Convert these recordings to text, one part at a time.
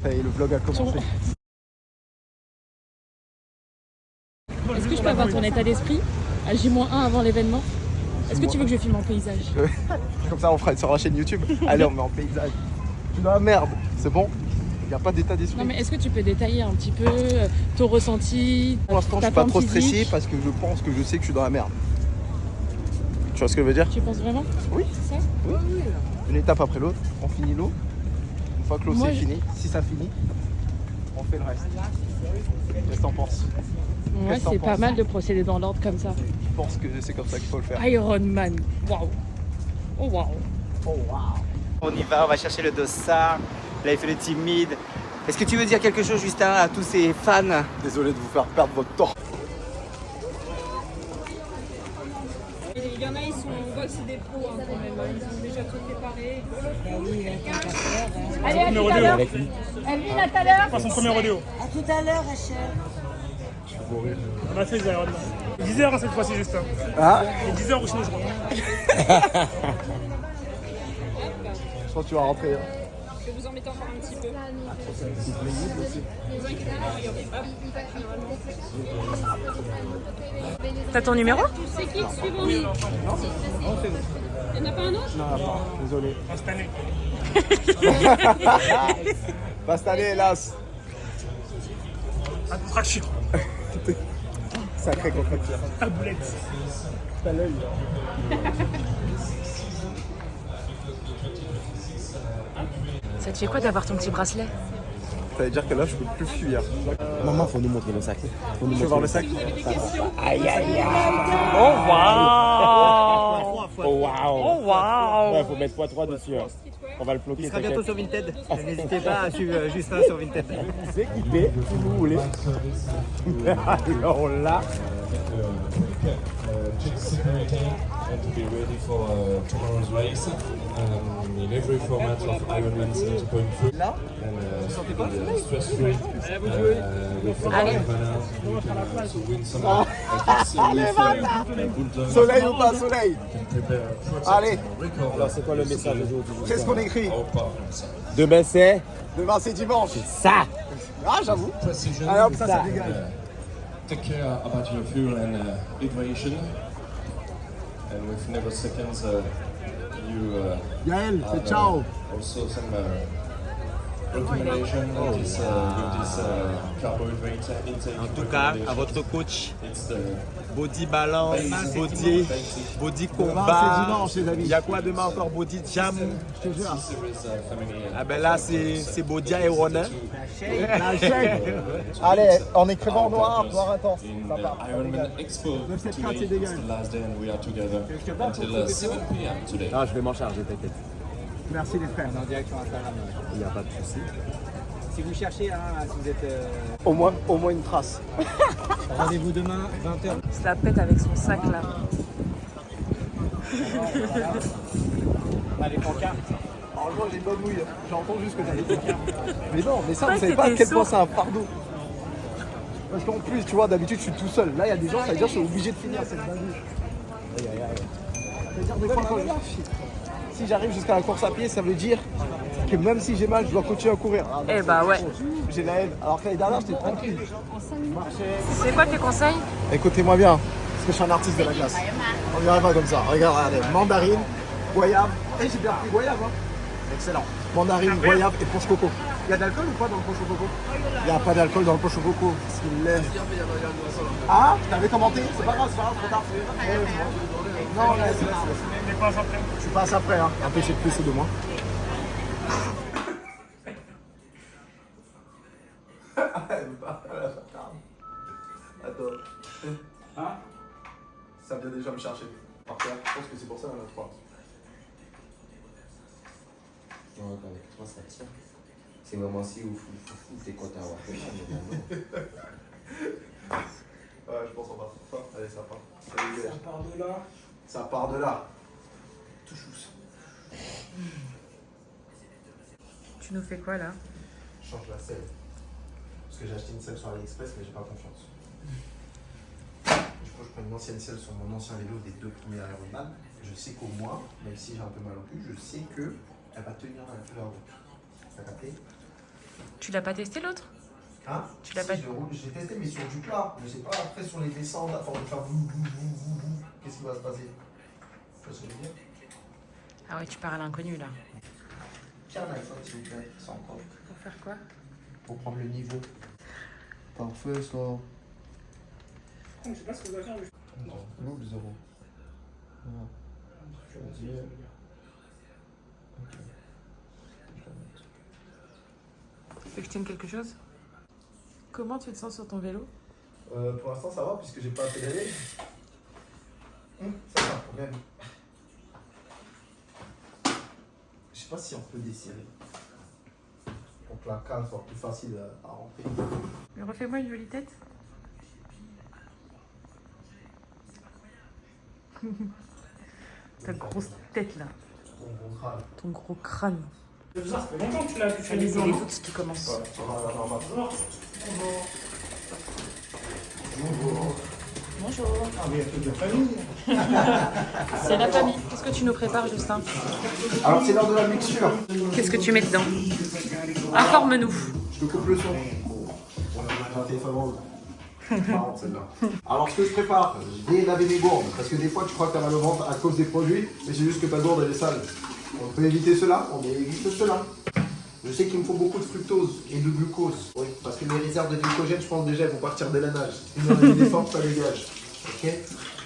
Ça y est, le vlog a commencé. Est-ce que je peux avoir ton état d'esprit à J-1 avant l'événement? Est-ce que tu veux que je filme en paysage? Comme ça, on fera sur la chaîne YouTube. Allez, on met en paysage. Je suis dans la merde, c'est bon? Il n'y a pas d'état d'esprit. Non, mais est-ce que tu peux détailler un petit peu ton ressenti? Pour l'instant, je suis pas trop stressé parce que je pense que je sais que je suis dans la merde. Tu vois ce que je veux dire? Tu penses vraiment? Oui. C'est ça? Oui. Une étape après l'autre, on finit l'eau. Une fois que l'eau c'est fini, si ça finit, on fait le reste. Qu'est-ce que t'en penses? Ouais, c'est pas mal de procéder dans l'ordre comme ça. Je pense que c'est comme ça qu'il faut le faire. Iron Man. Waouh. Oh waouh. Oh waouh. On y va, on va chercher le dossard. Là, il fait le timide. Est-ce que tu veux dire quelque chose, Justin, à tous ces fans? Désolé de vous faire perdre votre temps. Il y en a, ils sont c'est des pros hein, quand même. Ils ont déjà tout préparé. Allez, à tout à l'heure. Elvin, à tout à l'heure. Pas son premier rodéo. À tout à l'heure, Rachel. On a fait les Ironman. 10 heures hein, cette fois-ci, Justin. Ah, Et 10 heures ou sinon je rentre. je pense que tu vas rentrer. Je vais vous en mettre encore un petit peu. T'as ton numéro? C'est qui le suivant? Il n'y en a pas un autre? Non, pas. Désolé. Pas cette année. Pas cette année, hélas. Un contraction. Sacré contraction. Ta boulette. T'as l'œil. Ça te fait quoi d'avoir ton petit bracelet? Ça veut dire que là, je peux plus fuir. Maman, faut nous montrer le sac. Tu veux voir le sac? Aïe, aïe, aïe. Oh waouh. Oh waouh. Oh waouh. Ouais, faut mettre x3 dessus. Hein. On va le floquer. Il sera bientôt sur Vinted. N'hésitez pas à suivre Justin sur Vinted. C'est équipé, si vous voulez. Alors là. And to be ready for tomorrow's race in every format of Ironman 70.3 and stress-free with to win some Soleil ou pas soleil? prepare Allez, Alors c'est quoi le message aujourd'hui? qu'est-ce qu'on écrit? our partners. Demain c'est Demain, c'est dimanche. ça. Ah, j'avoue. Precision, Allez hop, ça dégage. take care about your fuel and hydration. And with never seconds, you Yael, have, c'est ciao. also some recommendation with this carbohydrate intake. En tout cas, à votre coach, It's the body balance, body Demain, combat. c'est dimanche, les amis. Il y a quoi demain encore? Body jam. Je te jure. series family. Ah ben là c'est body iron. Hein. La chaîne. Allez, en écrivant en noir, noir intense. In Ça the part. Ironman Expo cette today, carte, c'est it's dégueu. the last day and we are together until 7 p.m. today. Non, je vais m'en charger, t'inquiète. Merci les frères. En direct sur Instagram. Il n'y a pas de souci. Si vous cherchez, hein, si vous êtes. Au moins une trace. Rendez-vous demain, 20h. Il se la pète avec son sac là. On a les pancartes. Alors moi, j'ai une bonne mouille. J'entends juste que t'as des pancartes. Mais non, mais ça, vous Ouais, savez pas à t'étais quel point sourd. c'est un fardeau. Parce qu'en plus, tu vois, d'habitude, je suis tout seul. Là, il y a des gens, ça veut dire que je suis obligé de finir cette dinguerie. C'est-à-dire, des fois, quand si j'arrive jusqu'à la course à pied, ça veut dire que même si j'ai mal, je dois continuer à courir. Ah, Eh bah ouais. j'ai la haine. Alors que l'année dernière, j'étais tranquille. C'est quoi tes conseils? Écoutez-moi bien, parce que je suis un artiste de la classe. On verra pas comme ça. Regardez, mandarine, goyave. Eh, j'ai bien pris goyave, hein. Excellent. Mandarine, goyave et punch coco. Il y a de l'alcool ou pas dans le punch au coco? Il n'y a pas d'alcool dans le punch au coco. Parce qu'il l'aime. Ah, t'avais commenté? C'est pas grave, c'est pas grave, trop tard. Non, laisse. Mais pas après. Tu passes après, hein. Un péché de plus ou de moins. Attends. Hein? Ça vient déjà me chercher. Par terre, je pense que c'est pour ça qu'on a 3. Avec toi, ça tire. Ces moments-ci où t'es content d'avoir fait ça, mais maintenant. Ouais, je pense qu'on va faire ça. Allez, ça part. Ça part de là. Ça part de là. Tout chousse. Tu nous fais quoi là? Je change la selle. Parce que j'ai acheté une selle sur AliExpress, mais j'ai pas confiance. Du coup, je prends une ancienne selle sur mon ancien vélo des 2 premiers Ironman. Je sais qu'au moins, même si j'ai un peu mal au cul, je sais que elle va tenir la route. T'as capté? Tu l'as pas testé l'autre? Hein? Tu l'as Si, pas- j'ai testé, mais sur du plat. Je sais pas, après sur les descentes, à force de faire qu'est-ce qui va se passer? Tu vois ce que je veux dire? Ah ouais, tu pars à l'inconnu là. Tiens, un iPhone, s'il vous plaît, sans encore. Pour faire quoi? Pour prendre le niveau. Parfait, ça. Je sais pas ce qu'on va faire. L'eau, le zéro. Voilà. Je vais dire. Ok. Tu veux que je tienne quelque chose? Comment tu te sens sur ton vélo? Pour l'instant, ça va, puisque j'ai pas pédalé. Ça va, quand même. Je sais pas si on peut desserrer. Pour que la cale soit plus facile à rentrer. Mais refais-moi une jolie tête. Ta grosse tête là. Ton gros crâne. Ton gros crâne. Ça fait longtemps que tu l'as C'est les doutes qui commencent. Ouais, ça va, normal. Bonjour. Ah, mais il y a tout de famille. C'est la famille. Qu'est-ce que tu nous prépares, Justin? Alors, c'est l'heure de la mixture. Qu'est-ce que tu mets dedans? Informe-nous. Je te coupe le son. On a un téléphone rose. Marrant, celle-là. Alors, ce que je prépare, je vais laver mes gourdes. Parce que des fois, tu crois que t'as mal au ventre à cause des produits, mais c'est juste que ta gourde, elle est sale. On peut éviter cela, on évite cela. Je sais qu'il me faut beaucoup de fructose et de glucose. Oui, parce que les réserves de glycogène, je pense déjà, elles vont partir dès la nage. Une heure et demie d'effort, ça dégage. Ok?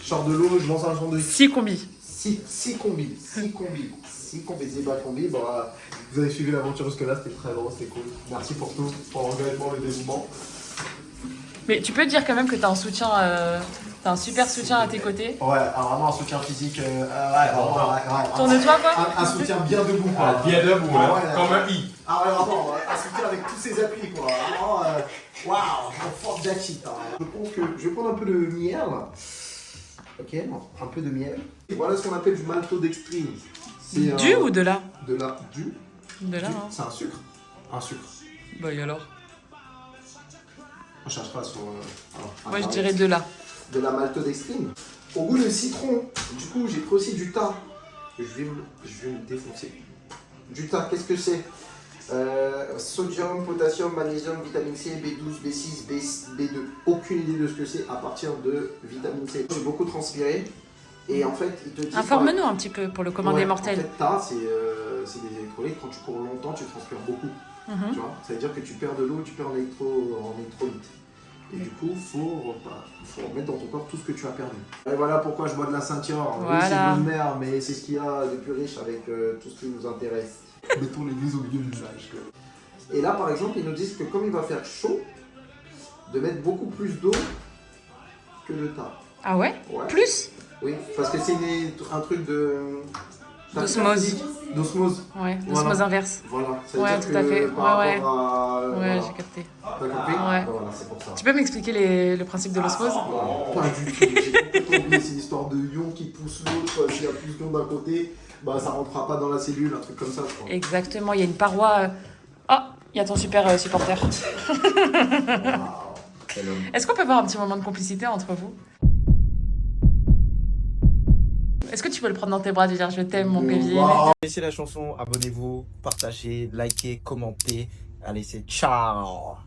Je sors de l'eau, je mange un sandwich. 6 combis. 6 combis. 6 combis. 6 combis. C'est pas combis. Bon, vous avez suivi l'aventure jusque-là, c'était très drôle, c'était cool. Merci pour tout, pour l'engagement, le dévouement. Mais tu peux dire quand même que t'as un soutien, t'as un super soutien à tes côtés. Ouais, vraiment un soutien physique. Ouais. Tourne-toi quoi. Un soutien bien debout, quoi. Bien debout, Ah hein, ouais, comme un i. Ah ouais, vraiment, un soutien avec tous ses appuis, quoi. Vraiment, waouh, fort d'acide. Je pense que je vais prendre un peu de miel. Ok, un peu de miel. Et voilà ce qu'on appelle du maltodextrine. C'est Du ou de là? de la du. De là, Du, hein. c'est un sucre. Un sucre. Bah et alors? On cherche pas sur. Moi je dirais de là. De la maltodextrine. Au goût de citron. Du coup, j'ai pris aussi du thym. Je vais me défoncer. Du thym, qu'est-ce que c'est? Sodium, potassium, magnésium, vitamine C, B12, B6, B2. Aucune idée de ce que c'est à partir de vitamine C. J'ai beaucoup transpiré. Et en fait, il te dit. Informe-nous un petit peu pour le commun des mortels. En fait, thym, c'est des électrolytes. Quand tu cours longtemps, tu transpires beaucoup. Tu vois, ça veut dire que tu perds de l'eau, tu perds en électrolytes. Et du coup, il faut remettre dans ton corps tout ce que tu as perdu. Et voilà pourquoi je bois de la ceinture. Voilà. Oui, c'est de l'eau de mer, mais c'est ce qu'il y a de plus riche avec tout ce qui nous intéresse. Mettons l'église au milieu du village. Et là, par exemple, ils nous disent que comme il va faire chaud, de mettre beaucoup plus d'eau que de thym. Ah ouais? Ouais. Plus? Oui, parce que c'est un truc de... D'osmose. D'osmose. Ouais, d'osmose inverse. Voilà, ça veut Ouais, dire tout à que fait. par Ouais, rapport à... Ouais, voilà. j'ai capté. T'as compris? Ouais. Voilà, c'est pour ça. Tu peux m'expliquer le principe de l'osmose? Pas du tout, j'ai complètement oublié, c'est l'histoire de ion qui pousse l'autre, s'il y a plus d'ion d'un côté, bah ça rentrera pas dans la cellule, un truc comme ça je crois. Exactement, il y a une paroi... Oh, il y a ton super supporter. Est-ce qu'on peut avoir un petit moment de complicité entre vous? Est-ce que tu peux le prendre dans tes bras et dire je t'aime mon bébé? Laissez la chanson, abonnez-vous, partagez, likez, commentez. Allez, c'est ciao.